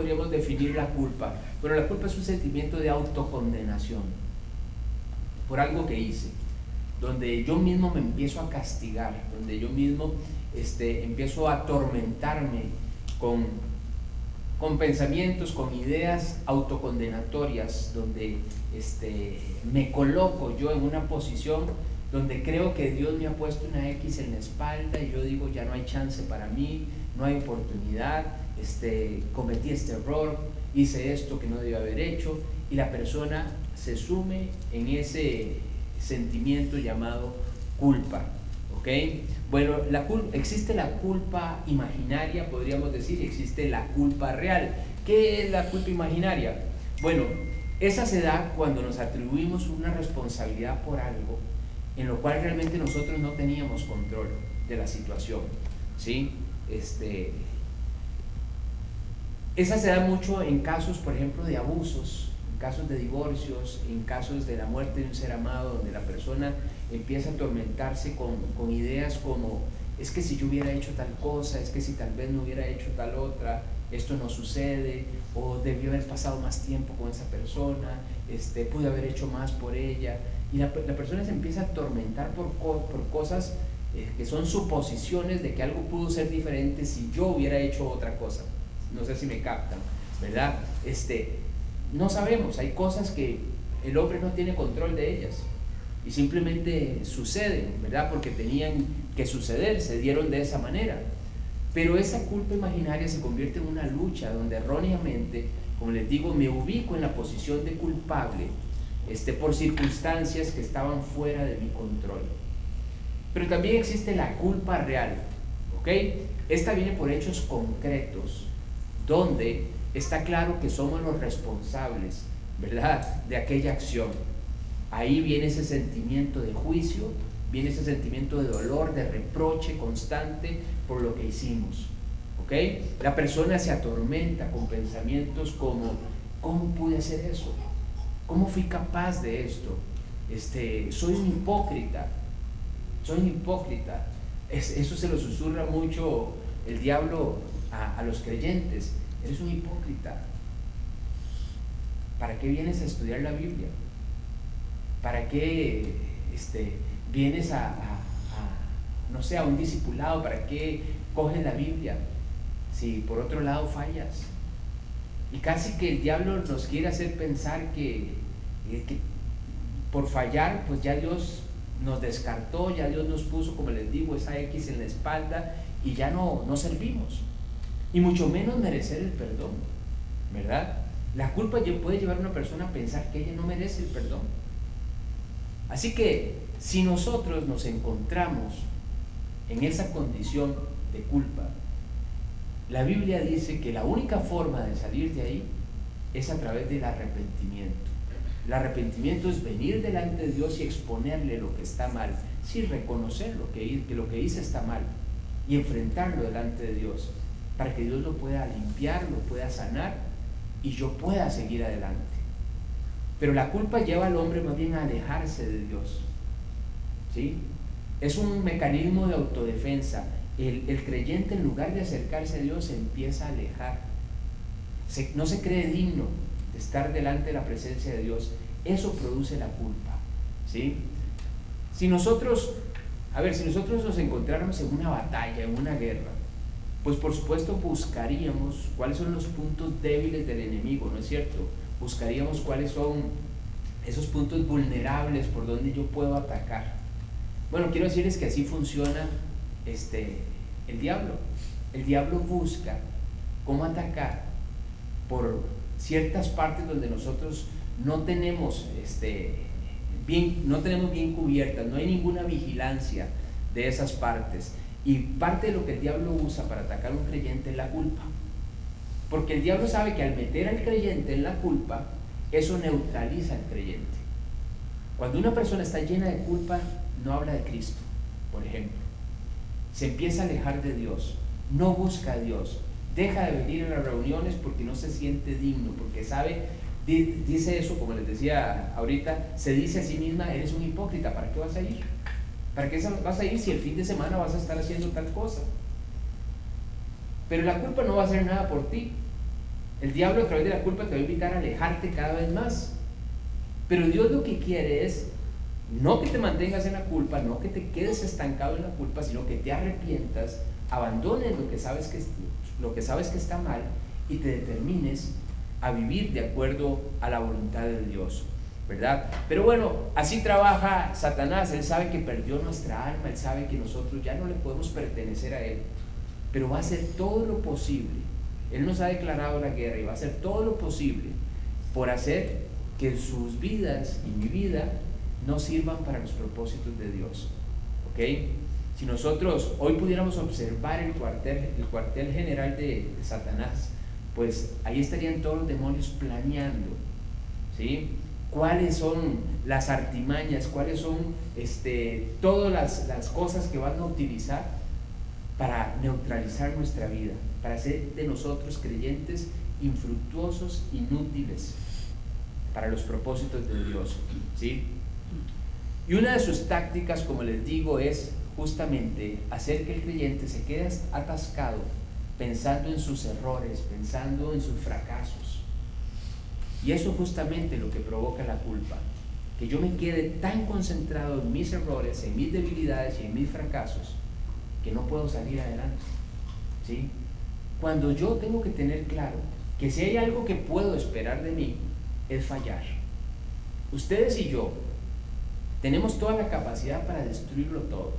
podríamos definir la culpa? Bueno, la culpa es un sentimiento de autocondenación por algo que hice, donde yo mismo me empiezo a castigar, donde yo mismo empiezo a atormentarme con pensamientos, con ideas autocondenatorias, donde me coloco yo en una posición donde creo que Dios me ha puesto una X en la espalda y yo digo, ya no hay chance para mí, no hay oportunidad, cometí este error, hice esto que no debía haber hecho, y la persona se sume en ese sentimiento llamado culpa, ¿ok? Bueno, existe la culpa imaginaria, podríamos decir, y existe la culpa real. ¿Qué es la culpa imaginaria? Bueno, esa se da cuando nos atribuimos una responsabilidad por algo en lo cual realmente nosotros no teníamos control de la situación, ¿sí? Esa se da mucho en casos, por ejemplo, de abusos, en casos de divorcios, en casos de la muerte de un ser amado, donde la persona empieza a atormentarse con ideas como, es que si yo hubiera hecho tal cosa, es que si tal vez no hubiera hecho tal otra, esto no sucede, o debió haber pasado más tiempo con esa persona, pude haber hecho más por ella, y la persona se empieza a atormentar por cosas que son suposiciones de que algo pudo ser diferente si yo hubiera hecho otra cosa. No sé si me captan, ¿verdad? No sabemos, hay cosas que el hombre no tiene control de ellas y simplemente suceden, ¿verdad? Porque tenían que suceder, se dieron de esa manera. Pero esa culpa imaginaria se convierte en una lucha donde erróneamente, como les digo, me ubico en la posición de culpable por circunstancias que estaban fuera de mi control. Pero también existe la culpa real, ¿ok? Esta viene por hechos concretos, donde está claro que somos los responsables, ¿verdad?, de aquella acción. Ahí viene ese sentimiento de juicio, viene ese sentimiento de dolor, de reproche constante por lo que hicimos, ¿ok? La persona se atormenta con pensamientos como, ¿cómo pude hacer eso? ¿Cómo fui capaz de esto? Soy un hipócrita, eso se lo susurra mucho el diablo a los creyentes. Eres un hipócrita. ¿Para qué vienes a estudiar la Biblia? ¿Para qué vienes no sé, a un discipulado? ¿Para qué coges la Biblia si por otro lado fallas? Y casi que el diablo nos quiere hacer pensar que por fallar, pues ya Dios nos descartó, ya Dios nos puso, como les digo, esa X en la espalda y ya no servimos. Y mucho menos merecer el perdón, ¿verdad? La culpa puede llevar a una persona a pensar que ella no merece el perdón. Así que si nosotros nos encontramos en esa condición de culpa, la Biblia dice que la única forma de salir de ahí es a través del arrepentimiento. El arrepentimiento es venir delante de Dios y exponerle lo que está mal, sí, reconocer que lo que hice está mal y enfrentarlo delante de Dios, para que Dios lo pueda limpiar, lo pueda sanar y yo pueda seguir adelante. Pero la culpa lleva al hombre más bien a alejarse de Dios, ¿sí? Es un mecanismo de autodefensa. El creyente, en lugar de acercarse a Dios, se empieza a alejar. No se cree digno de estar delante de la presencia de Dios. Eso produce la culpa, ¿sí? Si nosotros nos encontráramos en una batalla, en una guerra, pues por supuesto buscaríamos cuáles son los puntos débiles del enemigo, ¿no es cierto? Buscaríamos cuáles son esos puntos vulnerables por donde yo puedo atacar. Bueno, quiero decirles que así funciona el diablo. El diablo busca cómo atacar por ciertas partes donde nosotros no tenemos bien cubiertas, no hay ninguna vigilancia de esas partes. Y parte de lo que el diablo usa para atacar a un creyente es la culpa. Porque el diablo sabe que al meter al creyente en la culpa, eso neutraliza al creyente. Cuando una persona está llena de culpa, no habla de Cristo, por ejemplo. Se empieza a alejar de Dios, no busca a Dios, deja de venir a las reuniones porque no se siente digno, porque sabe, dice eso, como les decía ahorita, se dice a sí misma, eres un hipócrita, ¿para qué vas a ir? ¿Para qué vas a ir si el fin de semana vas a estar haciendo tal cosa? Pero la culpa no va a hacer nada por ti. El diablo a través de la culpa te va a invitar a alejarte cada vez más. Pero Dios lo que quiere es no que te mantengas en la culpa, no que te quedes estancado en la culpa, sino que te arrepientas, abandones lo que sabes que está mal y te determines a vivir de acuerdo a la voluntad de Dios, ¿verdad? Pero bueno, así trabaja Satanás. Él sabe que perdió nuestra alma, él sabe que nosotros ya no le podemos pertenecer a él, pero va a hacer todo lo posible. Él nos ha declarado la guerra y va a hacer todo lo posible por hacer que sus vidas y mi vida no sirvan para los propósitos de Dios, ¿ok? Si nosotros hoy pudiéramos observar el cuartel general de Satanás, pues ahí estarían todos los demonios planeando, ¿sí? Cuáles son las artimañas, cuáles son todas las cosas que van a utilizar para neutralizar nuestra vida, para hacer de nosotros creyentes infructuosos, inútiles para los propósitos de Dios, ¿sí? Y una de sus tácticas, como les digo, es justamente hacer que el creyente se quede atascado pensando en sus errores, pensando en sus fracasos. Y eso es justamente lo que provoca la culpa, que yo me quede tan concentrado en mis errores, en mis debilidades y en mis fracasos, que no puedo salir adelante, ¿sí? Cuando yo tengo que tener claro que si hay algo que puedo esperar de mí, es fallar. Ustedes y yo tenemos toda la capacidad para destruirlo todo.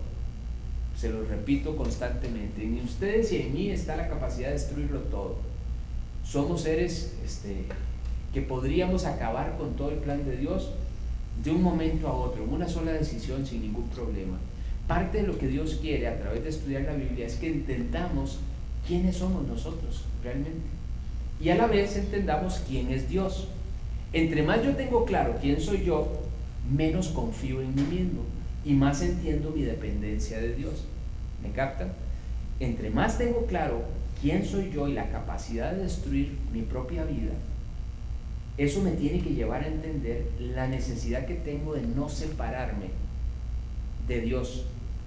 Se lo repito constantemente, en ustedes y en mí está la capacidad de destruirlo todo. Somos seres que podríamos acabar con todo el plan de Dios de un momento a otro, en una sola decisión, sin ningún problema. Parte de lo que Dios quiere a través de estudiar la Biblia es que entendamos quiénes somos nosotros realmente, y a la vez entendamos quién es Dios. Entre más yo tengo claro quién soy yo, menos confío en mí mismo y más entiendo mi dependencia de Dios. ¿Me captan? Entre más tengo claro quién soy yo y la capacidad de destruir mi propia vida, eso me tiene que llevar a entender la necesidad que tengo de no separarme de Dios.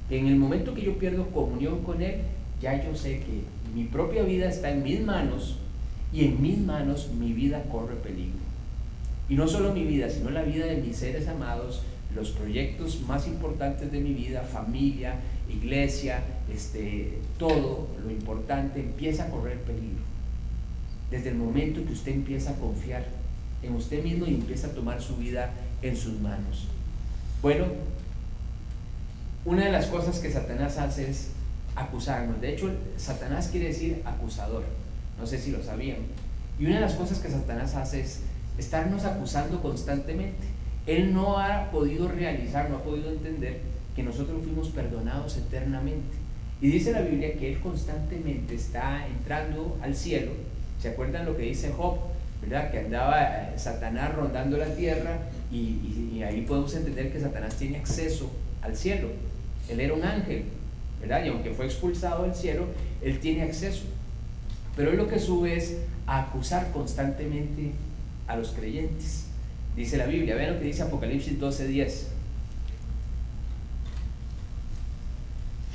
Que en el momento que yo pierdo comunión con Él, ya yo sé que mi propia vida está en mis manos, y en mis manos mi vida corre peligro. Y no solo mi vida, sino la vida de mis seres amados, los proyectos más importantes de mi vida, familia, iglesia, todo lo importante empieza a correr peligro. Desde el momento que usted empieza a confiar en usted mismo y empieza a tomar su vida en sus manos. Bueno, una de las cosas que Satanás hace es acusarnos. De hecho, Satanás quiere decir acusador. No sé si lo sabían. Y una de las cosas que Satanás hace es estarnos acusando constantemente. Él no ha podido realizar, no ha podido entender que nosotros fuimos perdonados eternamente. Y dice la Biblia que Él constantemente está entrando al cielo. ¿Se acuerdan lo que dice Job? ¿Verdad? Que andaba Satanás rondando la tierra, y ahí podemos entender que Satanás tiene acceso al cielo. Él era un ángel, ¿verdad? Y aunque fue expulsado del cielo, él tiene acceso. Pero él lo que sube es a acusar constantemente a los creyentes. Dice la Biblia, vean lo que dice Apocalipsis 12:10.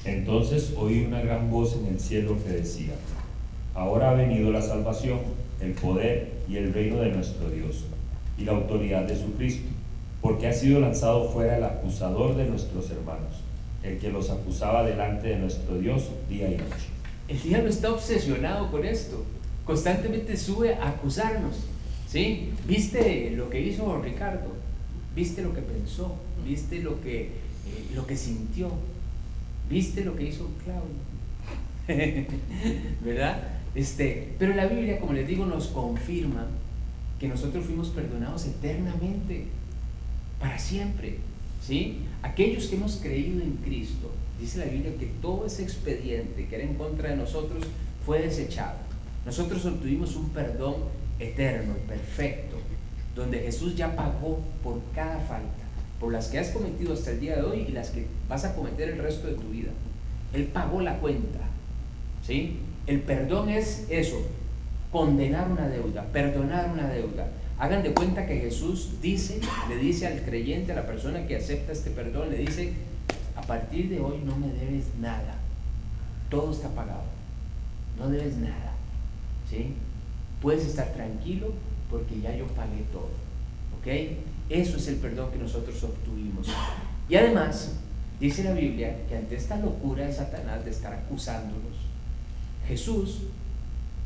Entonces oí una gran voz en el cielo que decía: ahora ha venido la salvación, el poder y el reino de nuestro Dios, y la autoridad de su Cristo, porque ha sido lanzado fuera el acusador de nuestros hermanos, el que los acusaba delante de nuestro Dios día y noche. El diablo está obsesionado con esto, constantemente sube a acusarnos, ¿sí? ¿Viste lo que hizo Ricardo? ¿Viste lo que pensó? ¿Viste lo que sintió? ¿Viste lo que hizo Claudio? ¿Verdad? Pero la Biblia, como les digo, nos confirma que nosotros fuimos perdonados eternamente, para siempre, ¿sí? Aquellos que hemos creído en Cristo, dice la Biblia que todo ese expediente que era en contra de nosotros fue desechado. Nosotros obtuvimos un perdón eterno y perfecto, donde Jesús ya pagó por cada falta, por las que has cometido hasta el día de hoy y las que vas a cometer el resto de tu vida. Él pagó la cuenta, ¿sí? El perdón es eso, condenar una deuda, perdonar una deuda. Hagan de cuenta que Jesús le dice al creyente, a la persona que acepta este perdón, le dice: a partir de hoy no me debes nada, todo está pagado, no debes nada, ¿sí? puedes estar tranquilo porque ya yo pagué todo, ¿ok? Eso es el perdón que nosotros obtuvimos. Y además, dice la Biblia que ante esta locura de Satanás de estar acusándolos, Jesús,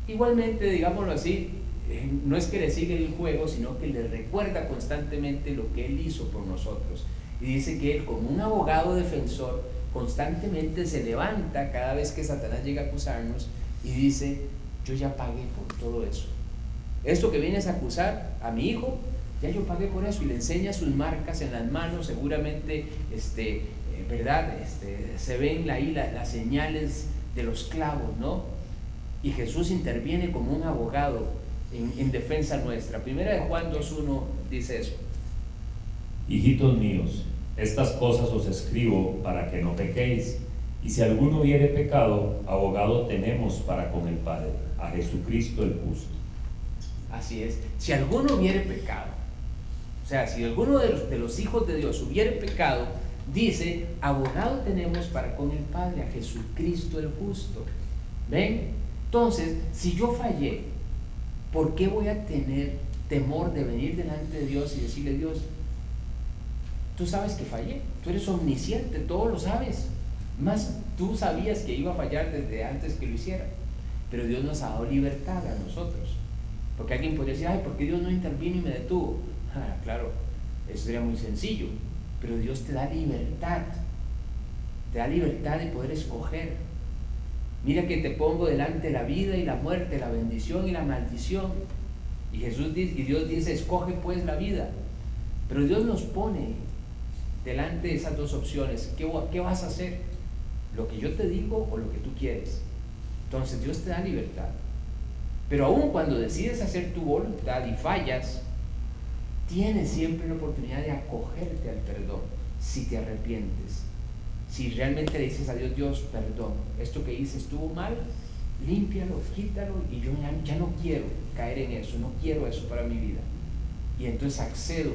igualmente, digámoslo así, no es que le sigue el juego, sino que le recuerda constantemente lo que Él hizo por nosotros. Y dice que Él, como un abogado defensor, constantemente se levanta cada vez que Satanás llega a acusarnos y dice: yo ya pagué por todo eso. Esto que vienes a acusar a mi hijo, ya yo pagué por eso. Y le enseña sus marcas en las manos, seguramente, ¿verdad? Se ven ahí las señales de los clavos, ¿no? Y Jesús interviene como un abogado en defensa nuestra. Primera de Juan 2:1 dice eso: hijitos míos, estas cosas os escribo para que no pequéis, y si alguno hubiere pecado, abogado tenemos para con el Padre, a Jesucristo el justo. Así es, si alguno hubiere pecado, o sea, si alguno de los hijos de Dios hubiere pecado, dice, abogado tenemos para con el Padre, a Jesucristo el justo. ¿Ven? Entonces, si yo fallé, ¿por qué voy a tener temor de venir delante de Dios y decirle: Dios, tú sabes que fallé, tú eres omnisciente, todo lo sabes, más tú sabías que iba a fallar desde antes que lo hiciera? Pero Dios nos ha dado libertad a nosotros, porque alguien podría decir: ay, ¿por qué Dios no intervino y me detuvo? Claro, eso sería muy sencillo, pero Dios te da libertad de poder escoger. Mira que te pongo delante la vida y la muerte, la bendición y la maldición. Y Dios dice: escoge pues la vida. Pero Dios nos pone delante de esas dos opciones. ¿Qué vas a hacer? ¿Lo que yo te digo o lo que tú quieres? Entonces Dios te da libertad. Pero aun cuando decides hacer tu voluntad y fallas, tienes siempre la oportunidad de acogerte al perdón si te arrepientes. Si realmente le dices a Dios: Dios, perdón, esto que hice estuvo mal, límpialo, quítalo, y yo ya no quiero caer en eso, no quiero eso para mi vida. Y entonces accedo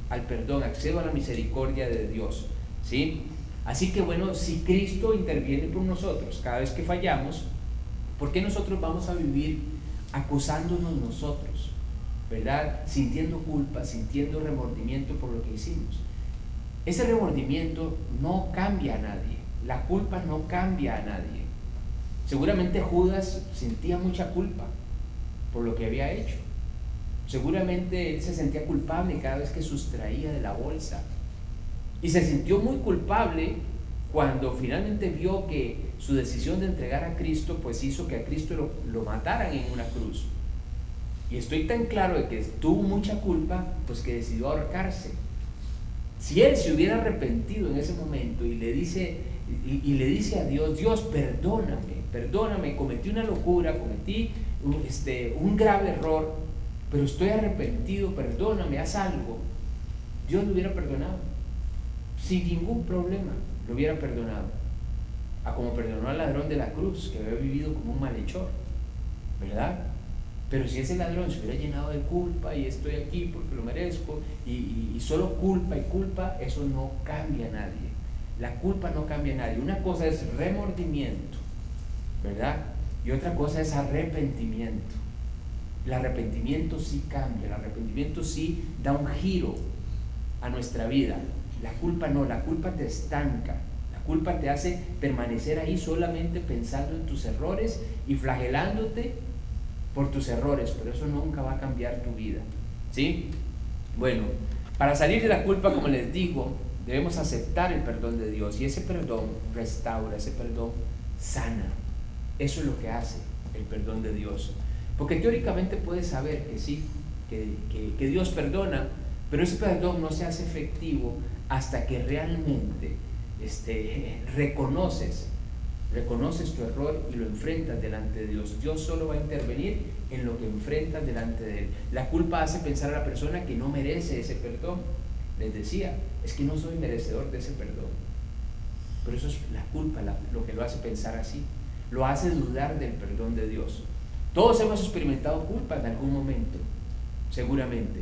al perdón, accedo a la misericordia de Dios, ¿sí? Así que bueno, si Cristo interviene por nosotros cada vez que fallamos, ¿por qué nosotros vamos a vivir acusándonos nosotros, ¿verdad? Sintiendo culpa, sintiendo remordimiento por lo que hicimos. Ese remordimiento no cambia a nadie, la culpa no cambia a nadie. Seguramente Judas sentía mucha culpa por lo que había hecho. Seguramente él se sentía culpable cada vez que sustraía de la bolsa. Y se sintió muy culpable cuando finalmente vio que su decisión de entregar a Cristo pues hizo que a Cristo lo mataran en una cruz. Y estoy tan claro de que tuvo mucha culpa, pues que decidió ahorcarse. Si él se hubiera arrepentido en ese momento y le dice a Dios: Dios, perdóname, cometí una locura, cometí un grave error, pero estoy arrepentido, perdóname, haz algo, Dios lo hubiera perdonado, sin ningún problema lo hubiera perdonado, como perdonó al ladrón de la cruz, que había vivido como un malhechor, ¿verdad? Pero si ese ladrón se hubiera llenado de culpa y estoy aquí porque lo merezco, y solo culpa y culpa, eso no cambia a nadie. La culpa no cambia a nadie. Una cosa es remordimiento, ¿verdad? Y otra cosa es arrepentimiento. El arrepentimiento sí cambia, el arrepentimiento sí da un giro a nuestra vida. La culpa no, la culpa te estanca. La culpa te hace permanecer ahí solamente pensando en tus errores y flagelándote por tus errores, pero eso nunca va a cambiar tu vida, ¿sí? Bueno, para salir de la culpa, como les digo, debemos aceptar el perdón de Dios, y ese perdón restaura, ese perdón sana. Eso es lo que hace el perdón de Dios, porque teóricamente puedes saber que sí, que Dios perdona, pero ese perdón no se hace efectivo hasta que realmente reconoces tu error y lo enfrentas delante de Dios. Dios solo va a intervenir en lo que enfrentas delante de Él. La culpa hace pensar a la persona que no merece ese perdón. Les decía, es que no soy merecedor de ese perdón. Pero eso es la culpa lo que lo hace pensar así. Lo hace dudar del perdón de Dios. Todos hemos experimentado culpa en algún momento, seguramente.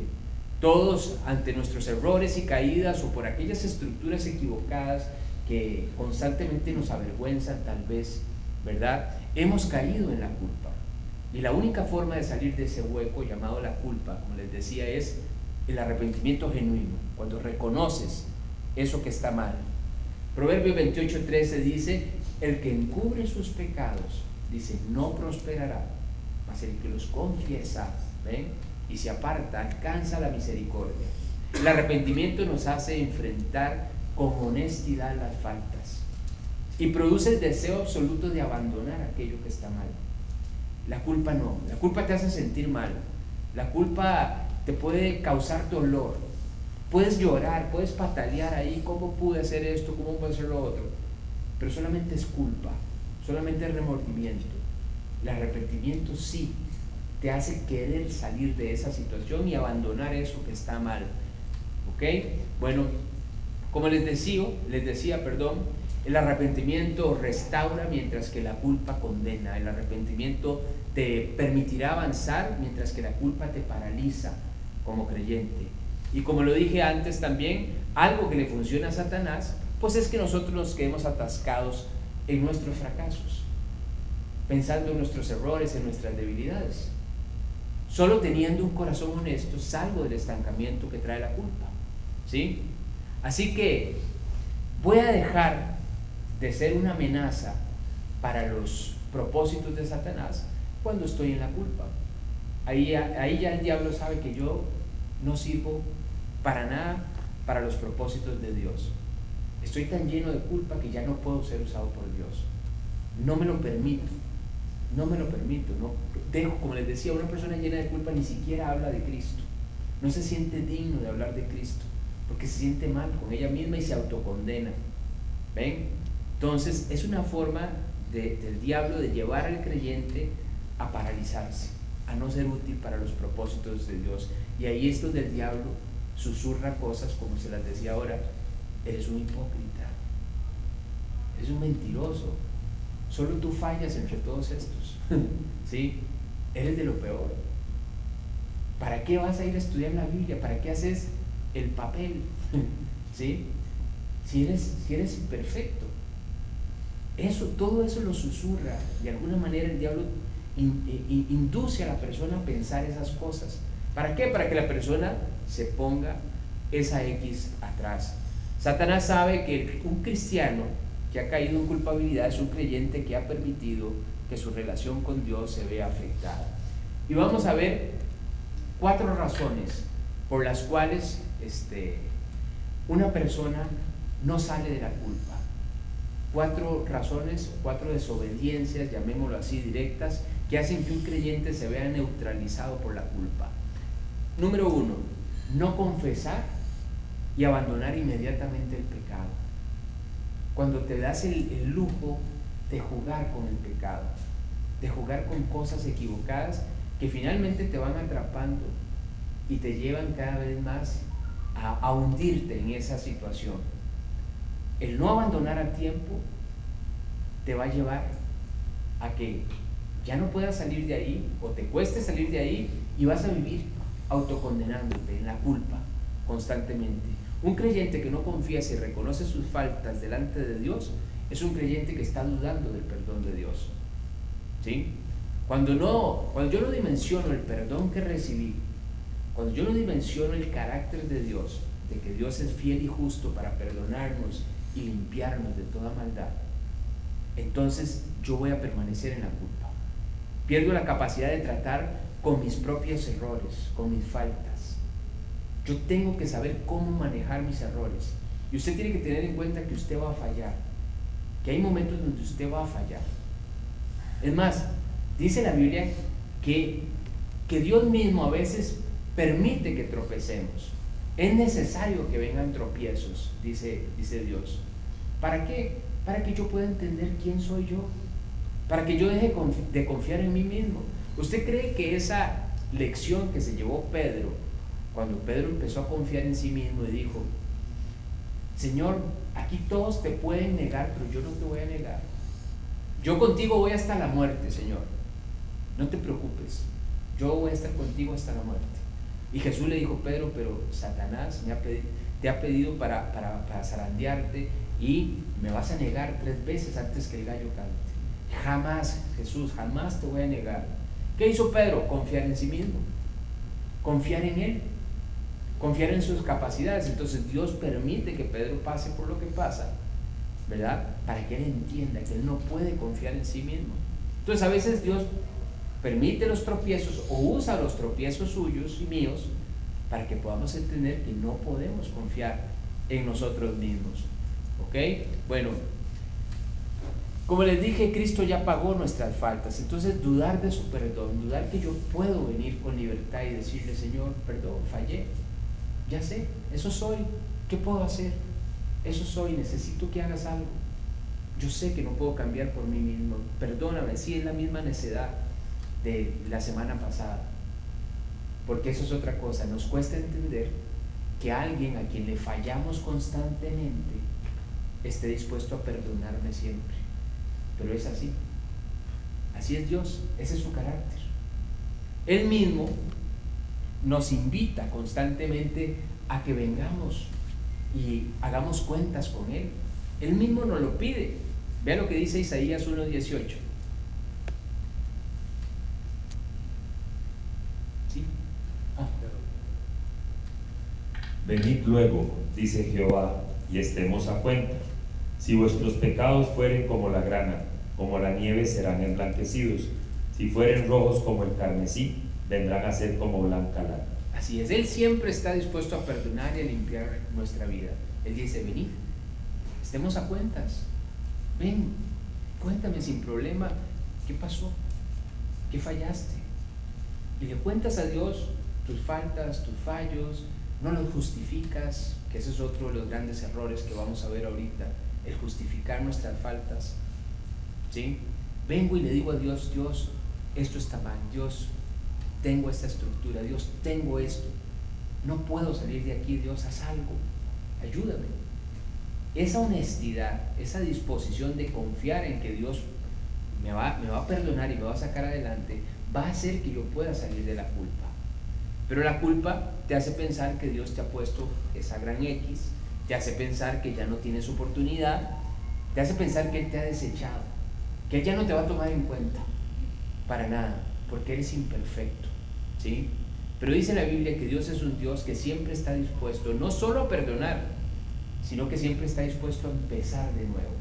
Todos, ante nuestros errores y caídas o por aquellas estructuras equivocadas que constantemente nos avergüenzan, tal vez, ¿verdad? Hemos caído en la culpa. Y la única forma de salir de ese hueco llamado la culpa, como les decía, es el arrepentimiento genuino, cuando reconoces eso que está mal. Proverbios 28:13 dice: el que encubre sus pecados, dice, no prosperará, mas el que los confiesa, ¿ven?, y se aparta, alcanza la misericordia. El arrepentimiento nos hace enfrentar con honestidad las faltas y produce el deseo absoluto de abandonar aquello que está mal. La culpa no, la culpa te hace sentir mal, la culpa te puede causar dolor, puedes llorar, puedes patalear ahí, ¿cómo pude hacer esto? ¿Cómo pude hacer lo otro? Pero solamente es culpa, solamente es remordimiento. El arrepentimiento sí te hace querer salir de esa situación y abandonar eso que está mal. ¿Ok? Bueno, como les decía, el arrepentimiento restaura mientras que la culpa condena. El arrepentimiento te permitirá avanzar mientras que la culpa te paraliza como creyente. Y como lo dije antes también, algo que le funciona a Satanás, pues es que nosotros nos quedemos atascados en nuestros fracasos, pensando en nuestros errores, en nuestras debilidades. Solo teniendo un corazón honesto salgo del estancamiento que trae la culpa, ¿sí? Así que voy a dejar de ser una amenaza para los propósitos de Satanás cuando estoy en la culpa. Ahí ya el diablo sabe que yo no sirvo para nada para los propósitos de Dios. Estoy tan lleno de culpa que ya no puedo ser usado por Dios. No me lo permito. No dejo, como les decía, una persona llena de culpa ni siquiera habla de Cristo. No se siente digno de hablar de Cristo porque se siente mal con ella misma y se autocondena. ¿Ven? Entonces es una forma del diablo de llevar al creyente a paralizarse, a no ser útil para los propósitos de Dios. Y ahí es donde el diablo susurra cosas como se las decía ahora: eres un hipócrita, eres un mentiroso, solo tú fallas entre todos estos, ¿sí? Eres de lo peor. ¿Para qué vas a ir a estudiar la Biblia? ¿Para qué haces el papel? ¿Sí? Si eres imperfecto. Todo eso lo susurra. De alguna manera el diablo induce a la persona a pensar esas cosas. ¿Para qué? Para que la persona se ponga esa X atrás. Satanás sabe que un cristiano que ha caído en culpabilidad es un creyente que ha permitido que su relación con Dios se vea afectada. Y vamos a ver 4 razones por las cuales una persona no sale de la culpa. 4 razones, 4 desobediencias, llamémoslo así, directas, que hacen que un creyente se vea neutralizado por la culpa. Número 1, no confesar y abandonar inmediatamente el pecado. Cuando te das el lujo de jugar con el pecado, de jugar con cosas equivocadas que finalmente te van atrapando y te llevan cada vez más a hundirte en esa situación. El no abandonar a tiempo te va a llevar a que ya no puedas salir de ahí o te cueste salir de ahí y vas a vivir autocondenándote en la culpa constantemente. Un creyente que no confía y reconoce sus faltas delante de Dios es un creyente que está dudando del perdón de Dios, ¿sí? Cuando yo no dimensiono el perdón que recibí, cuando yo no dimensiono el carácter de Dios, de que Dios es fiel y justo para perdonarnos y limpiarnos de toda maldad, entonces yo voy a permanecer en la culpa. Pierdo la capacidad de tratar con mis propios errores, con mis faltas. Yo tengo que saber cómo manejar mis errores. Y usted tiene que tener en cuenta que usted va a fallar, que hay momentos donde usted va a fallar. Es más, dice la Biblia que Dios mismo a veces permite que tropecemos. Es necesario que vengan tropiezos, dice Dios. ¿Para qué? Para que yo pueda entender quién soy yo, para que yo deje de confiar en mí mismo. ¿Usted cree que esa lección que se llevó Pedro, cuando Pedro empezó a confiar en sí mismo y dijo: Señor, aquí todos te pueden negar, pero yo no te voy a negar, yo contigo voy hasta la muerte, Señor, no te preocupes, yo voy a estar contigo hasta la muerte? Y Jesús le dijo: Pedro, pero Satanás te ha pedido para zarandearte y me vas a negar 3 veces antes que el gallo cante. Jamás, Jesús, jamás te voy a negar. ¿Qué hizo Pedro? Confiar en sí mismo, confiar en él, confiar en sus capacidades. Entonces Dios permite que Pedro pase por lo que pasa, ¿verdad? Para que él entienda que él no puede confiar en sí mismo. Entonces a veces Dios permite los tropiezos o usa los tropiezos suyos y míos para que podamos entender que no podemos confiar en nosotros mismos. ¿Ok? Bueno, como les dije, Cristo ya pagó nuestras faltas. Entonces dudar de su perdón, dudar que yo puedo venir con libertad y decirle: Señor, perdón, fallé, ya sé, eso soy, ¿qué puedo hacer? Eso soy, necesito que hagas algo. Yo sé que no puedo cambiar por mí mismo, perdóname. Sí, es la misma necedad de la semana pasada, porque eso es otra cosa. Nos cuesta entender que alguien a quien le fallamos constantemente esté dispuesto a perdonarme siempre, pero es así es Dios, ese es su carácter. Él mismo nos invita constantemente a que vengamos y hagamos cuentas con Él. Él mismo nos lo pide. Vean lo que dice Isaías 1:18. ¿Sí? Venid luego, dice Jehová, y estemos a cuenta. Si vuestros pecados fueren como la grana, como la nieve serán emblanquecidos. Si fueren rojos como el carmesí, vendrán a ser como blanca lana. Así es, Él siempre está dispuesto a perdonar y a limpiar nuestra vida. Él dice: venid, estemos a cuentas. Ven, cuéntame sin problema qué pasó, qué fallaste. Y le cuentas a Dios tus faltas, tus fallos, no los justificas, que ese es otro de los grandes errores que vamos a ver ahorita, el justificar nuestras faltas. ¿Sí? Vengo y le digo a Dios: Dios, esto está mal, Dios, tengo esta estructura, Dios, tengo esto, no puedo salir de aquí, Dios, haz algo, ayúdame. Esa honestidad, esa disposición de confiar en que Dios me va a perdonar y me va a sacar adelante, va a hacer que yo pueda salir de la culpa. Pero la culpa te hace pensar que Dios te ha puesto esa gran X, te hace pensar que ya no tienes oportunidad, te hace pensar que Él te ha desechado, que Él ya no te va a tomar en cuenta para nada, porque eres imperfecto, ¿sí? Pero dice la Biblia que Dios es un Dios que siempre está dispuesto no solo a perdonar, sino que siempre está dispuesto a empezar de nuevo,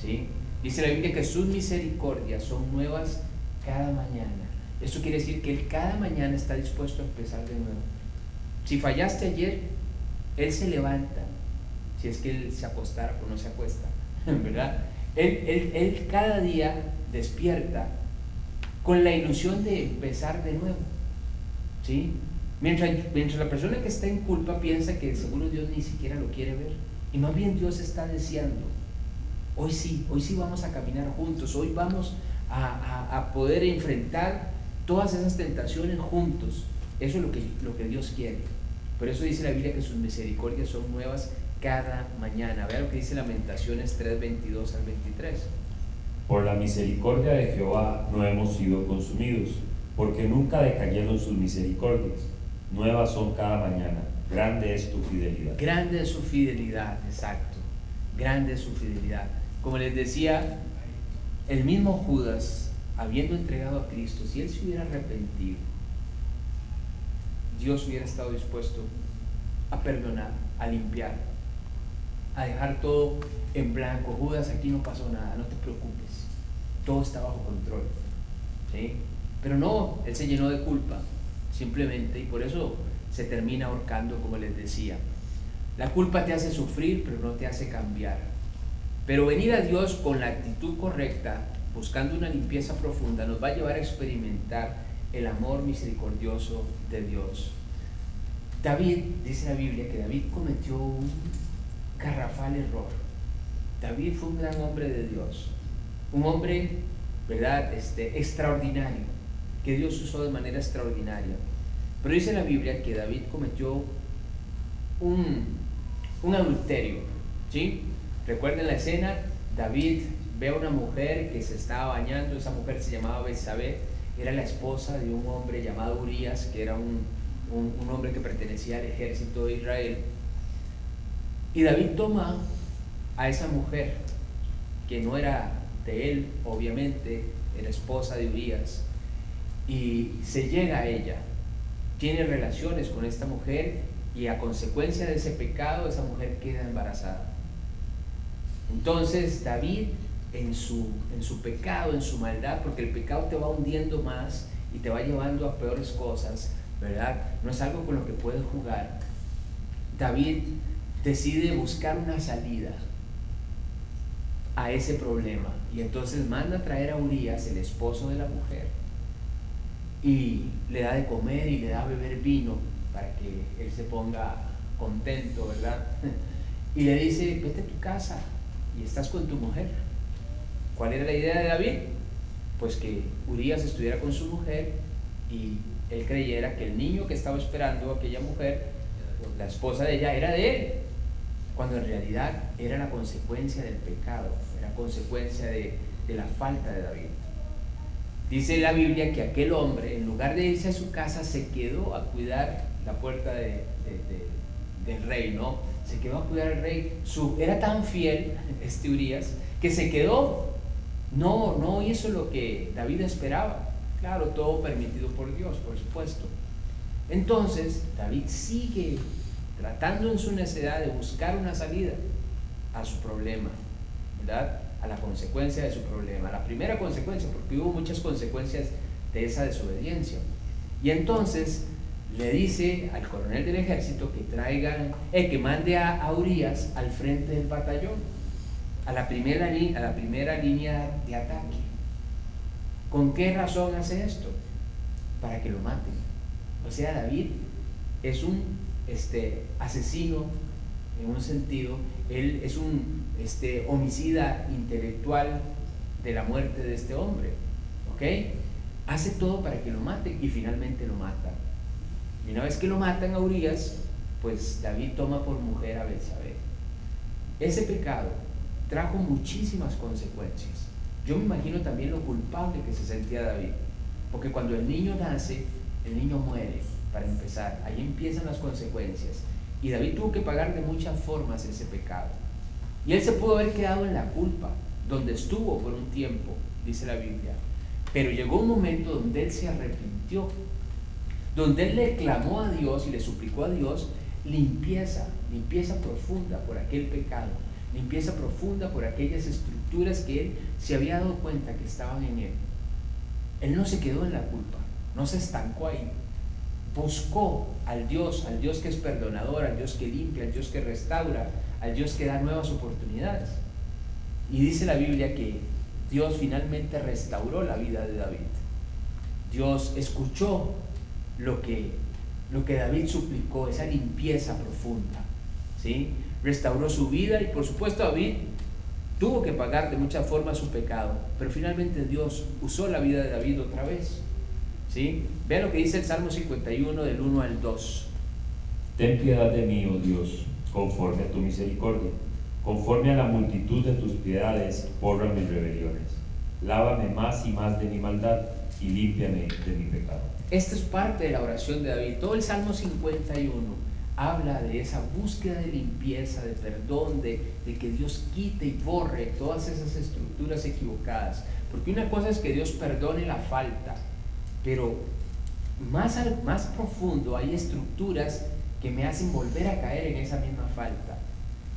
¿sí? Dice la Biblia que sus misericordias son nuevas cada mañana. Esto quiere decir que Él cada mañana está dispuesto a empezar de nuevo. Si fallaste ayer, Él se levanta, si es que Él se acostara o no se acuesta, ¿verdad? Él cada día despierta con la ilusión de empezar de nuevo, ¿sí? Mientras la persona que está en culpa piensa que seguro Dios ni siquiera lo quiere ver, y más bien Dios está deseando: hoy sí vamos a caminar juntos, hoy vamos a poder enfrentar todas esas tentaciones juntos. Eso es lo que Dios quiere. Por eso dice la Biblia que sus misericordias son nuevas cada mañana. Vea lo que dice Lamentaciones 3:22 al 23. Por la misericordia de Jehová no hemos sido consumidos, porque nunca decayeron sus misericordias. Nuevas son cada mañana, grande es tu fidelidad. Grande es su fidelidad, exacto. Grande es su fidelidad. Como les decía, el mismo Judas, habiendo entregado a Cristo, si él se hubiera arrepentido, Dios hubiera estado dispuesto a perdonar, a limpiar, a dejar todo en blanco. Judas, aquí no pasó nada, no te preocupes, todo está bajo control, ¿sí? Pero no, él se llenó de culpa simplemente, y por eso se termina ahorcando, como les decía. La culpa te hace sufrir, pero no te hace cambiar. Pero venir a Dios con la actitud correcta, buscando una limpieza profunda, nos va a llevar a experimentar el amor misericordioso de Dios. David, dice la Biblia que David cometió un garrafal error. David fue un gran hombre de Dios, un hombre, ¿verdad?, extraordinario, que Dios usó de manera extraordinaria. Pero dice la Biblia que David cometió un adulterio, ¿sí? Recuerden la escena. David ve a una mujer que se estaba bañando. Esa mujer se llamaba Betsabé, era la esposa de un hombre llamado Urías, que era un hombre que pertenecía al ejército de Israel. Y David toma a esa mujer, que no era de él, obviamente, era esposa de Urías, y se llega a ella, tiene relaciones con esta mujer y a consecuencia de ese pecado esa mujer queda embarazada. Entonces David en su pecado, en su maldad, porque el pecado te va hundiendo más y te va llevando a peores cosas, ¿verdad? No es algo con lo que puedes jugar. David decide buscar una salida a ese problema y entonces manda a traer a Urías, el esposo de la mujer, y le da de comer y le da a beber vino para que él se ponga contento, ¿verdad? Y le dice, vete a tu casa y estás con tu mujer. ¿Cuál era la idea de David? Pues que Urías estuviera con su mujer y él creyera que el niño que estaba esperando a aquella mujer, la esposa de ella, era de él, cuando en realidad era la consecuencia del pecado, era consecuencia de la falta de David. Dice la Biblia que aquel hombre, en lugar de irse a su casa, se quedó a cuidar la puerta del rey, ¿no? Se quedó a cuidar al rey. Era tan fiel Urías que se quedó. No hizo lo que David esperaba. Claro, todo permitido por Dios, por supuesto. Entonces David sigue tratando en su necedad de buscar una salida a su problema, ¿verdad? A la consecuencia de su problema, a la primera consecuencia, porque hubo muchas consecuencias de esa desobediencia. Y entonces le dice al coronel del ejército que mande a Urías al frente del batallón, a la primera línea de ataque. ¿Con qué razón hace esto? Para que lo maten. O sea, David es un asesino en un sentido, él es un homicida intelectual de la muerte de este hombre, ¿ok? Hace todo para que lo maten y finalmente lo matan. Y una vez que lo matan a Urías, pues David toma por mujer a Betsabé. Ese pecado trajo muchísimas consecuencias. Yo me imagino también lo culpable que se sentía David, porque cuando el niño nace, el niño muere, para empezar. Ahí empiezan las consecuencias. Y David tuvo que pagar de muchas formas ese pecado. Y él se pudo haber quedado en la culpa, donde estuvo por un tiempo, dice la Biblia. Pero llegó un momento donde él se arrepintió, donde él le clamó a Dios y le suplicó a Dios limpieza profunda por aquel pecado, limpieza profunda por aquellas estructuras que él se había dado cuenta que estaban en él. Él no se quedó en la culpa, no se estancó ahí. Buscó al Dios que es perdonador, al Dios que limpia, al Dios que restaura, al Dios que da nuevas oportunidades. Y dice la Biblia que Dios finalmente restauró la vida de David. Dios escuchó lo que David suplicó, esa limpieza profunda, ¿sí? Restauró su vida y por supuesto David tuvo que pagar de muchas formas su pecado, pero finalmente Dios usó la vida de David otra vez, ¿sí? Vean lo que dice el Salmo 51 del 1 al 2. Ten piedad de mí, oh Dios, conforme a tu misericordia, conforme a la multitud de tus piedades, borra mis rebeliones. Lávame más y más de mi maldad y límpiame de mi pecado. Esta es parte de la oración de David. Todo el Salmo 51 habla de esa búsqueda de limpieza, de perdón, de que Dios quite y borre todas esas estructuras equivocadas. Porque una cosa es que Dios perdone la falta, pero más profundo hay estructuras que me hacen volver a caer en esa misma falta.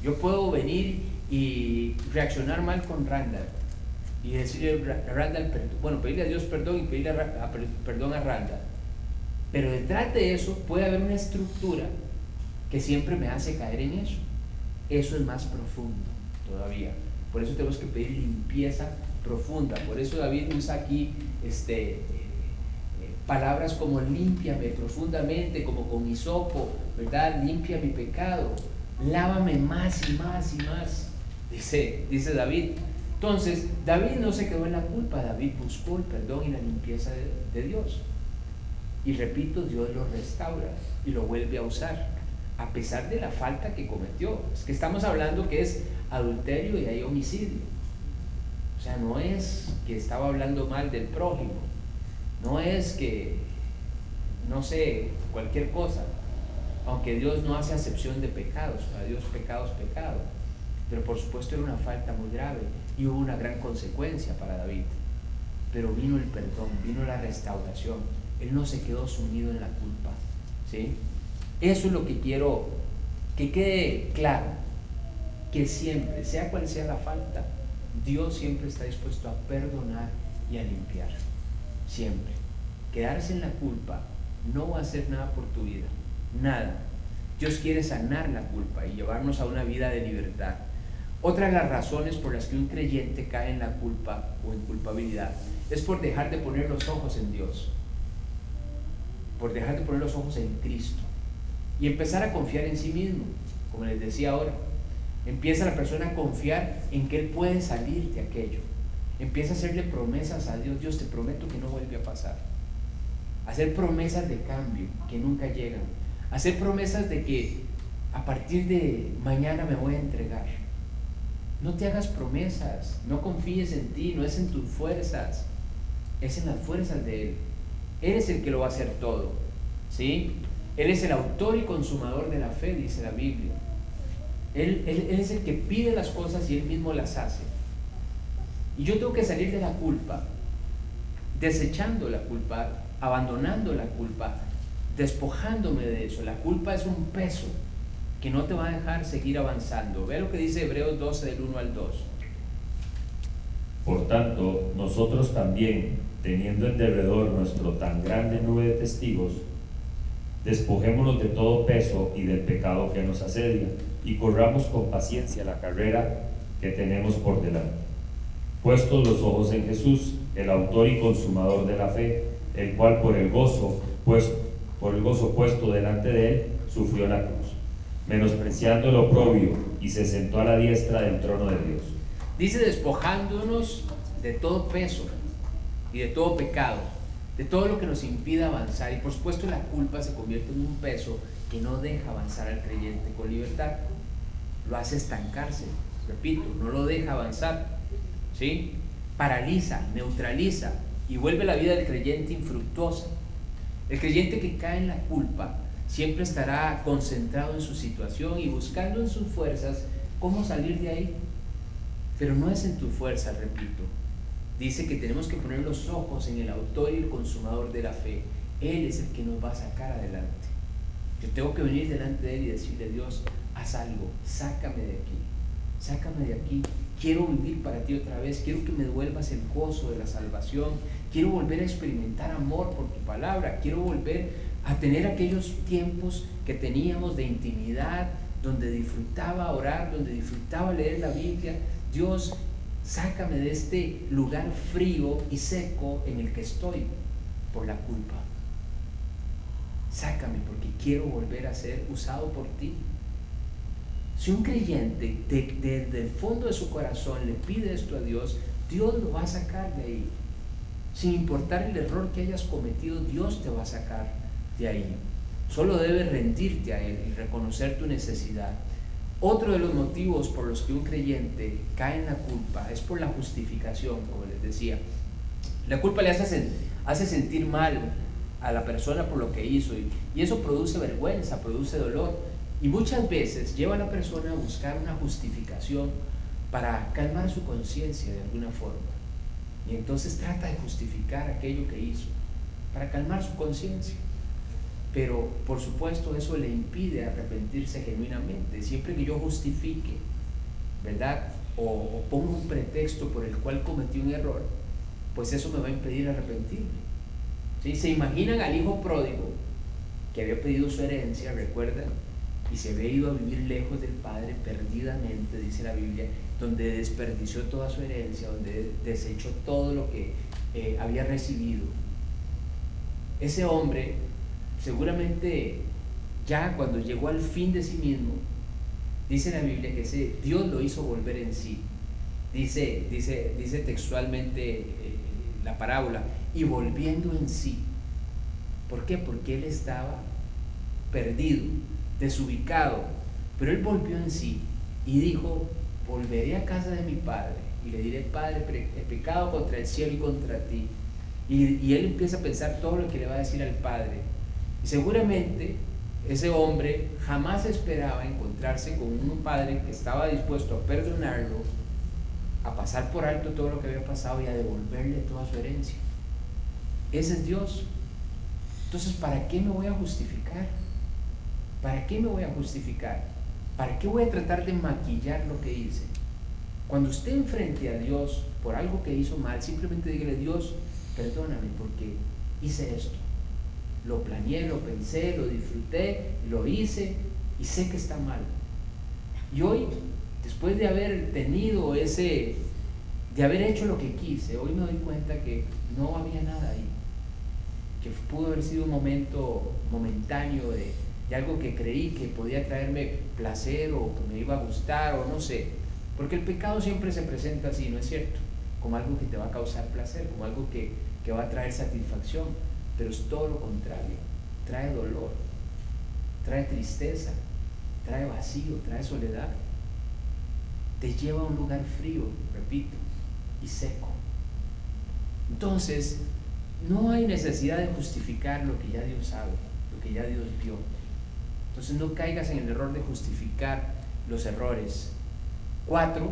Yo puedo venir y reaccionar mal con Randall y decirle a Randall, pedirle a Dios perdón y pedirle perdón a Randall, pero detrás de eso puede haber una estructura que siempre me hace caer en eso. Eso es más profundo todavía. Por eso tenemos que pedir limpieza profunda. Por eso David usa aquí palabras como límpiame profundamente, como con hisopo, ¿verdad? Limpia mi pecado, lávame más y más y más, dice David. Entonces David no se quedó en la culpa, David buscó el perdón y la limpieza de Dios. Y repito, Dios lo restaura y lo vuelve a usar a pesar de la falta que cometió. Es que estamos hablando que es adulterio y hay homicidio. O sea, no es que estaba hablando mal del prójimo, no es que, no sé, cualquier cosa, aunque Dios no hace acepción de pecados. Para Dios pecado es pecado, pero por supuesto era una falta muy grave y hubo una gran consecuencia para David. pero vino el perdón, vino la restauración. Él no se quedó sumido en la culpa, ¿sí? Eso es lo que quiero que quede claro, que siempre, sea cual sea la falta, Dios siempre está dispuesto a perdonar y a limpiar, siempre. Quedarse en la culpa no va a hacer nada por tu vida, nada. Dios quiere sanar la culpa y llevarnos a una vida de libertad. Otra de las razones por las que un creyente cae en la culpa o en culpabilidad es por dejar de poner los ojos en Dios, por dejar de poner los ojos en Cristo y empezar a confiar en sí mismo. Como les decía ahora, empieza la persona a confiar en que Él puede salir de aquello. Empieza a hacerle promesas a Dios. Dios, te prometo que no vuelve a pasar. Hacer promesas de cambio que nunca llegan. Hacer promesas de que a partir de mañana me voy a entregar. No te hagas promesas, no confíes en ti, no es en tus fuerzas, es en las fuerzas de Él. Él es el que lo va a hacer todo, ¿sí? Él es el autor y consumador de la fe, dice la Biblia. Él es el que pide las cosas y Él mismo las hace. Y yo tengo que salir de la culpa, desechando la culpa, abandonando la culpa, despojándome de eso. La culpa es un peso que no te va a dejar seguir avanzando. Ve lo que dice Hebreos 12 del 1 al 2. Por tanto, nosotros también, teniendo en derredor nuestro tan grande nube de testigos, despojémonos de todo peso y del pecado que nos asedia, y corramos con paciencia la carrera que tenemos por delante. Puestos los ojos en Jesús, el autor y consumador de la fe, el cual por el gozo puesto delante de él, sufrió la cruz, menospreciando el oprobio, y se sentó a la diestra del trono de Dios. Dice despojándonos de todo peso y de todo pecado, de todo lo que nos impide avanzar. Y por supuesto la culpa se convierte en un peso que no deja avanzar al creyente con libertad. Lo hace estancarse, repito, no lo deja avanzar, ¿sí? Paraliza, neutraliza y vuelve la vida del creyente infructuosa. El creyente que cae en la culpa siempre estará concentrado en su situación y buscando en sus fuerzas cómo salir de ahí. Pero no es en tu fuerza, repito. Dice que tenemos que poner los ojos en el autor y el consumador de la fe. Él es el que nos va a sacar adelante. Yo tengo que venir delante de Él y decirle: Dios, haz algo, sácame de aquí, quiero vivir para ti otra vez, quiero que me devuelvas el gozo de la salvación, quiero volver a experimentar amor por tu palabra, quiero volver a tener aquellos tiempos que teníamos de intimidad, donde disfrutaba orar, donde disfrutaba leer la Biblia. Dios, sácame de este lugar frío y seco en el que estoy por la culpa. Sácame porque quiero volver a ser usado por ti. Si un creyente desde el fondo de su corazón le pide esto a Dios, Dios lo va a sacar de ahí. Sin importar el error que hayas cometido, Dios te va a sacar de ahí. Solo debes rendirte a Él y reconocer tu necesidad. Otro de los motivos por los que un creyente cae en la culpa es por la justificación, como les decía. La culpa le hace sentir mal a la persona por lo que hizo y eso produce vergüenza, produce dolor y muchas veces lleva a la persona a buscar una justificación para calmar su conciencia de alguna forma y entonces trata de justificar aquello que hizo para calmar su conciencia. Pero por supuesto eso le impide arrepentirse genuinamente. Siempre que yo justifique, ¿verdad? O pongo un pretexto por el cual cometí un error, pues eso me va a impedir arrepentirme. ¿Sí? ¿Se imaginan al hijo pródigo que había pedido su herencia, recuerdan? Y se había ido a vivir lejos del padre perdidamente, dice la Biblia, donde desperdició toda su herencia, donde desechó todo lo que había recibido. Ese hombre seguramente ya cuando llegó al fin de sí mismo, dice la Biblia que Dios lo hizo volver en sí. Dice textualmente la parábola, y volviendo en sí. ¿Por qué? Porque él estaba perdido, desubicado, pero él volvió en sí y dijo: volveré a casa de mi padre y le diré: Padre, he pecado contra el cielo y contra ti. Y él empieza a pensar todo lo que le va a decir al padre. Y seguramente ese hombre jamás esperaba encontrarse con un padre que estaba dispuesto a perdonarlo a pasar por alto todo lo que había pasado y a devolverle toda su herencia. Ese es Dios. Entonces, ¿para qué me voy a justificar? ¿Para qué me voy a justificar? ¿Para qué voy a tratar de maquillar lo que hice? Cuando usted enfrente a Dios por algo que hizo mal, simplemente dígale: Dios, perdóname porque hice esto. Lo planeé, lo pensé, lo disfruté, lo hice y sé que está mal. Y hoy, después de haber tenido de haber hecho lo que quise, hoy me doy cuenta que no había nada ahí. Que pudo haber sido un momento momentáneo de algo que creí que podía traerme placer o que me iba a gustar o no sé. Porque el pecado siempre se presenta así, ¿no es cierto? Como algo que te va a causar placer, como algo que va a traer satisfacción. Pero es todo lo contrario. Trae dolor, trae tristeza, trae vacío, trae soledad. Te lleva a un lugar frío, repito, y seco. Entonces, no hay necesidad de justificar lo que ya Dios sabe, lo que ya Dios vio. Entonces no caigas en el error de justificar los errores. 4.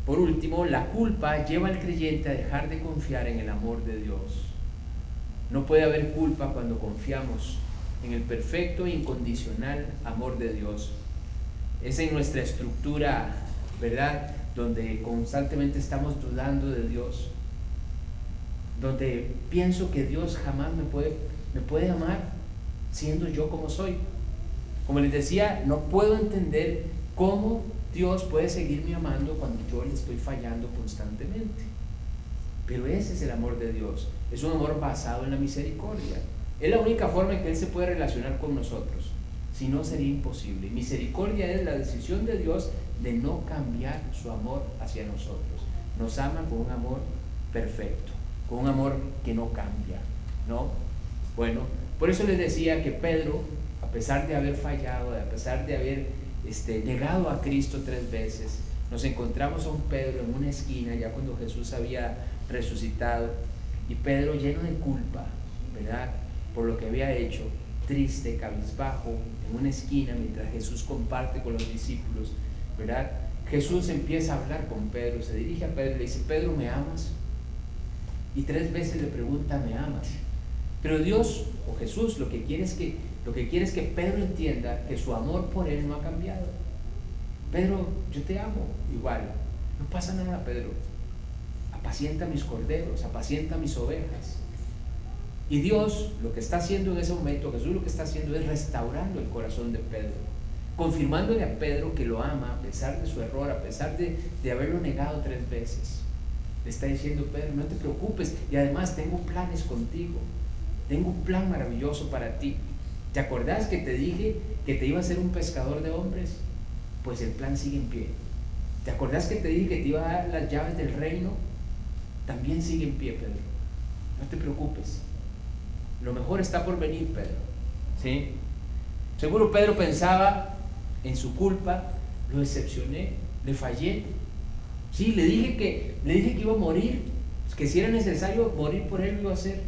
Por último, la culpa lleva al creyente a dejar de confiar en el amor de Dios. No puede haber culpa cuando confiamos en el perfecto e incondicional amor de Dios. Es en nuestra estructura, ¿verdad?, donde constantemente estamos dudando de Dios, donde pienso que Dios jamás me puede amar siendo yo como soy. Como les decía, no puedo entender cómo Dios puede seguirme amando cuando yo le estoy fallando constantemente. Pero ese es el amor de Dios. Es un amor basado en la misericordia. Es la única forma en que Él se puede relacionar con nosotros. Si no, sería imposible. Misericordia es la decisión de Dios de no cambiar su amor hacia nosotros. Nos ama con un amor perfecto, con un amor que no cambia, ¿no? Bueno, por eso les decía que Pedro, a pesar de haber fallado, a pesar de haber negado a Cristo 3 veces, nos encontramos a un Pedro en una esquina, ya cuando Jesús había resucitado, y Pedro lleno de culpa, ¿verdad?, por lo que había hecho, triste, cabizbajo, en una esquina, mientras Jesús comparte con los discípulos, ¿verdad? Jesús empieza a hablar con Pedro, se dirige a Pedro y le dice: Pedro, ¿me amas? Y 3 veces le pregunta: ¿me amas? Pero Dios, o Jesús, lo que quiere es que Pedro entienda que su amor por él no ha cambiado. Pedro, yo te amo igual, no pasa nada, Pedro. Apacienta mis corderos, apacienta mis ovejas. Y Dios lo que está haciendo en ese momento, Jesús lo que está haciendo es restaurando el corazón de Pedro, confirmándole a Pedro que lo ama a pesar de su error, a pesar de haberlo negado 3 veces. Le está diciendo: Pedro, no te preocupes, y además tengo planes contigo, tengo un plan maravilloso para ti. ¿Te acordás que te dije que te iba a ser un pescador de hombres? Pues el plan sigue en pie. ¿Te acordás que te dije que te iba a dar las llaves del reino? También sigue en pie, Pedro. No te preocupes. Lo mejor está por venir, Pedro. ¿Sí? Seguro Pedro pensaba en su culpa: lo decepcioné, le fallé. Sí, le dije que iba a morir, que si era necesario morir por él lo iba a hacer.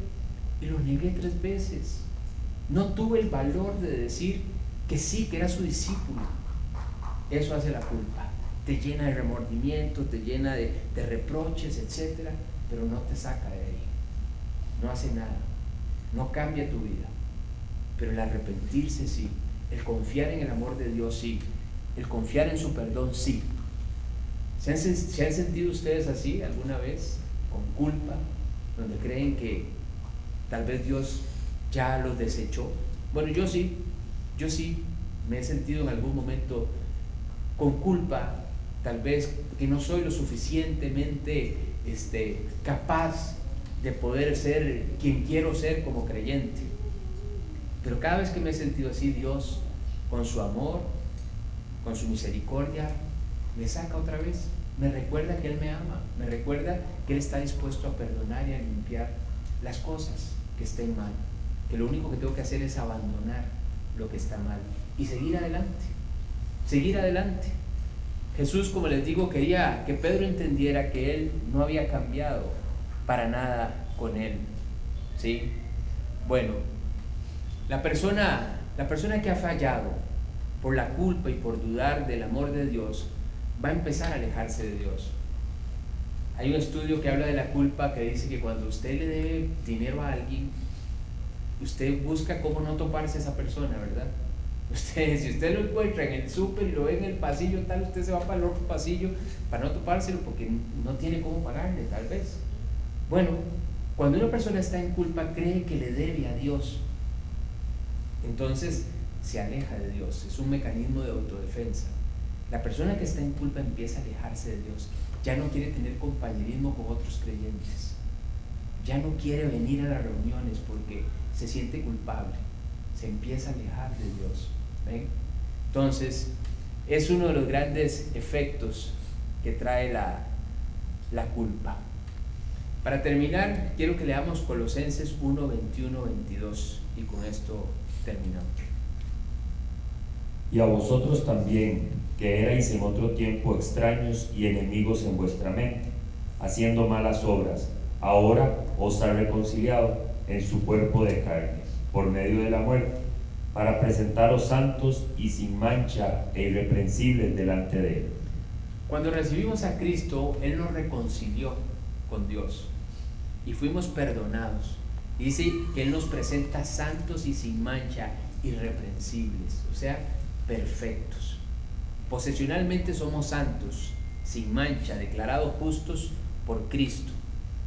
Y lo negué 3 veces. No tuve el valor de decir que sí, que era su discípulo. Eso hace la culpa. Te llena de remordimiento, te llena de reproches, etc. Pero no te saca de ahí. No hace nada. No cambia tu vida. Pero el arrepentirse sí. El confiar en el amor de Dios sí. El confiar en su perdón sí. ¿Se han sentido ustedes así alguna vez? Con culpa, donde creen que tal vez Dios ya los desechó. Bueno, yo sí me he sentido en algún momento con culpa, tal vez que no soy lo suficientemente capaz de poder ser quien quiero ser como creyente. Pero cada vez que me he sentido así, Dios, con su amor, con su misericordia, me saca otra vez, me recuerda que Él me ama, me recuerda que Él está dispuesto a perdonar y a limpiar las cosas que estén mal, que lo único que tengo que hacer es abandonar lo que está mal y seguir adelante. Jesús, como les digo, quería que Pedro entendiera que él no había cambiado para nada con él, ¿sí? Bueno, la persona que ha fallado por la culpa y por dudar del amor de Dios va a empezar a alejarse de Dios. Hay un estudio que habla de la culpa que dice que cuando usted le debe dinero a alguien, usted busca cómo no toparse a esa persona, ¿verdad? Si usted lo encuentra en el súper y lo ve en el pasillo tal, usted se va para el otro pasillo para no topárselo porque no tiene cómo pagarle, tal vez. Bueno, cuando una persona está en culpa, cree que le debe a Dios, entonces se aleja de Dios. Es un mecanismo de autodefensa. La persona que está en culpa empieza a alejarse de Dios. Ya no quiere tener compañerismo con otros creyentes. Ya no quiere venir a las reuniones porque se siente culpable. Se empieza a alejar de Dios. ¿Ven? Entonces, es uno de los grandes efectos que trae la culpa. Para terminar, quiero que leamos Colosenses 1, 21, 22 y con esto terminamos. Y a vosotros también, que erais en otro tiempo extraños y enemigos en vuestra mente, haciendo malas obras, ahora os ha reconciliado en su cuerpo de carne, por medio de la muerte, para presentaros santos y sin mancha e irreprensibles delante de Él. Cuando recibimos a Cristo, Él nos reconcilió con Dios y fuimos perdonados. Dice que Él nos presenta santos y sin mancha, irreprensibles, o sea, perfectos. Posesionalmente somos santos, sin mancha, declarados justos por Cristo,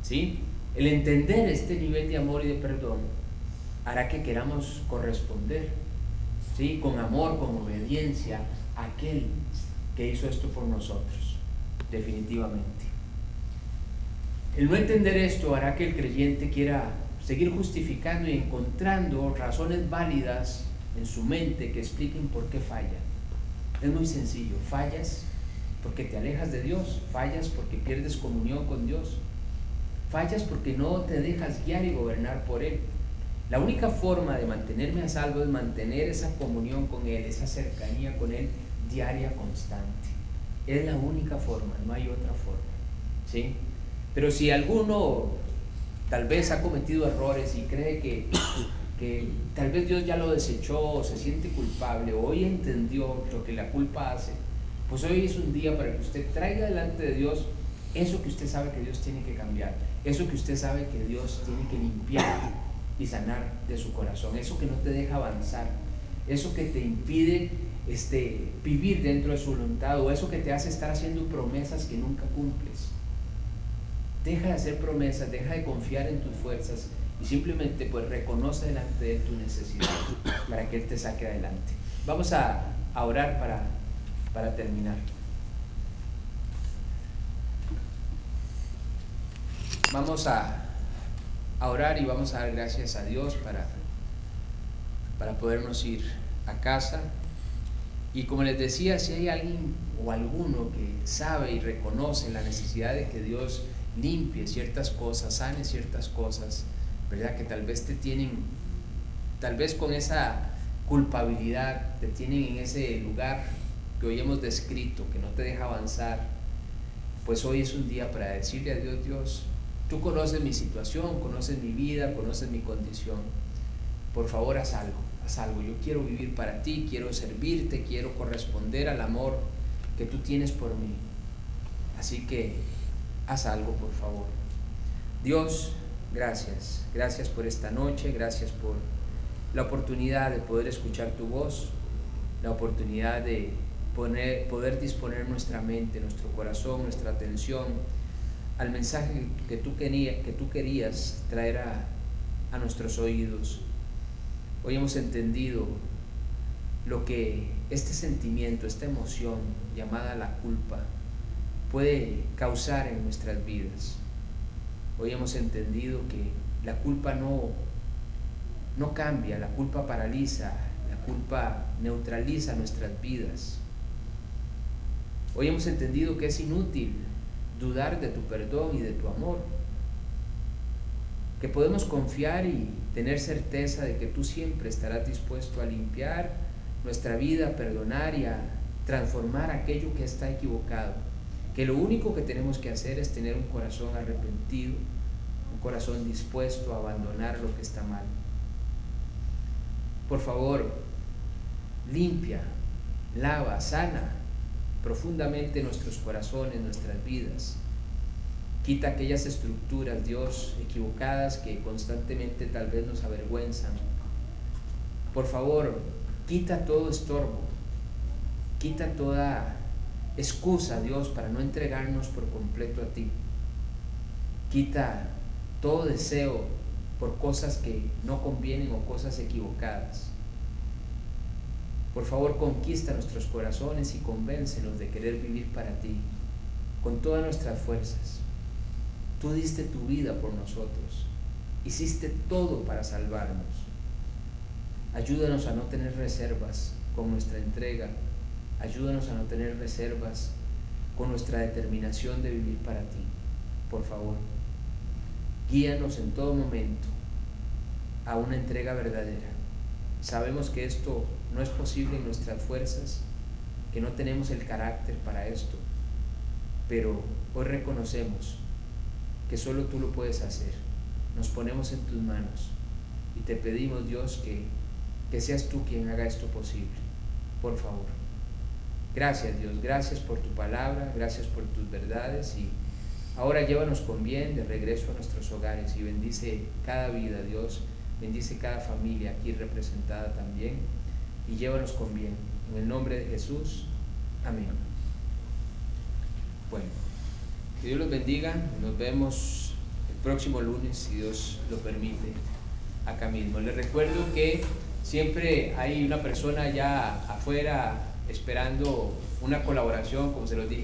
¿sí? El entender este nivel de amor y de perdón hará que queramos corresponder, ¿sí? Con amor, con obediencia a aquel que hizo esto por nosotros, definitivamente. El no entender esto hará que el creyente quiera seguir justificando y encontrando razones válidas en su mente que expliquen por qué falla. Es muy sencillo: fallas porque te alejas de Dios, fallas porque pierdes comunión con Dios, fallas porque no te dejas guiar y gobernar por Él. La única forma de mantenerme a salvo es mantener esa comunión con Él, esa cercanía con Él diaria, constante. Es la única forma, no hay otra forma, ¿sí? Pero si alguno tal vez ha cometido errores y cree que tal vez Dios ya lo desechó o se siente culpable o hoy entendió lo que la culpa hace, pues hoy es un día para que usted traiga delante de Dios eso que usted sabe que Dios tiene que cambiar, eso que usted sabe que Dios tiene que limpiar y sanar de su corazón, eso que no te deja avanzar, eso que te impide vivir dentro de su voluntad, o eso que te hace estar haciendo promesas que nunca cumples. Deja de hacer promesas, deja de confiar en tus fuerzas y simplemente pues reconoce delante de Él tu necesidad para que Él te saque adelante. Vamos a orar para terminar. Vamos a orar y vamos a dar gracias a Dios para podernos ir a casa. Y como les decía, si hay alguien o alguno que sabe y reconoce la necesidad de que Dios limpie ciertas cosas, sane ciertas cosas, ¿verdad? Que tal vez te tienen, tal vez con esa culpabilidad, te tienen en ese lugar que hoy hemos descrito, que no te deja avanzar, pues hoy es un día para decirle a Dios: Dios, tú conoces mi situación, conoces mi vida, conoces mi condición, por favor haz algo, yo quiero vivir para ti, quiero servirte, quiero corresponder al amor que tú tienes por mí, así que haz algo, por favor. Dios, gracias por esta noche, gracias por la oportunidad de poder escuchar tu voz, la oportunidad de poder disponer nuestra mente, nuestro corazón, nuestra atención al mensaje que tú querías traer a nuestros oídos. Hoy hemos entendido lo que este sentimiento, esta emoción llamada la culpa puede causar en nuestras vidas. Hoy hemos entendido que la culpa no cambia, la culpa paraliza, la culpa neutraliza nuestras vidas. Hoy hemos entendido que es inútil dudar de tu perdón y de tu amor, que podemos confiar y tener certeza de que tú siempre estarás dispuesto a limpiar nuestra vida, a perdonar y a transformar aquello que está equivocado, que lo único que tenemos que hacer es tener un corazón arrepentido, un corazón dispuesto a abandonar lo que está mal. Por favor, limpia, lava, sana profundamente en nuestros corazones, en nuestras vidas. Quita aquellas estructuras, Dios, equivocadas que constantemente tal vez nos avergüenzan. Por favor, quita todo estorbo, quita toda excusa, Dios, para no entregarnos por completo a ti. Quita todo deseo por cosas que no convienen o cosas equivocadas. Por favor, conquista nuestros corazones y convéncenos de querer vivir para ti, con todas nuestras fuerzas. Tú diste tu vida por nosotros, hiciste todo para salvarnos. Ayúdanos a no tener reservas con nuestra entrega, ayúdanos a no tener reservas con nuestra determinación de vivir para ti. Por favor, guíanos en todo momento a una entrega verdadera. Sabemos que esto no es posible en nuestras fuerzas, que no tenemos el carácter para esto, pero hoy reconocemos que solo tú lo puedes hacer. Nos ponemos en tus manos y te pedimos, Dios, que seas tú quien haga esto posible, por favor. Gracias, Dios, gracias por tu palabra, gracias por tus verdades, y ahora llévanos con bien de regreso a nuestros hogares y bendice cada vida, Dios, bendice cada familia aquí representada también, y llévanos con bien, en el nombre de Jesús, amén. Bueno, que Dios los bendiga, nos vemos el próximo lunes, si Dios lo permite, acá mismo. Les recuerdo que siempre hay una persona allá afuera esperando una colaboración, como se los dije.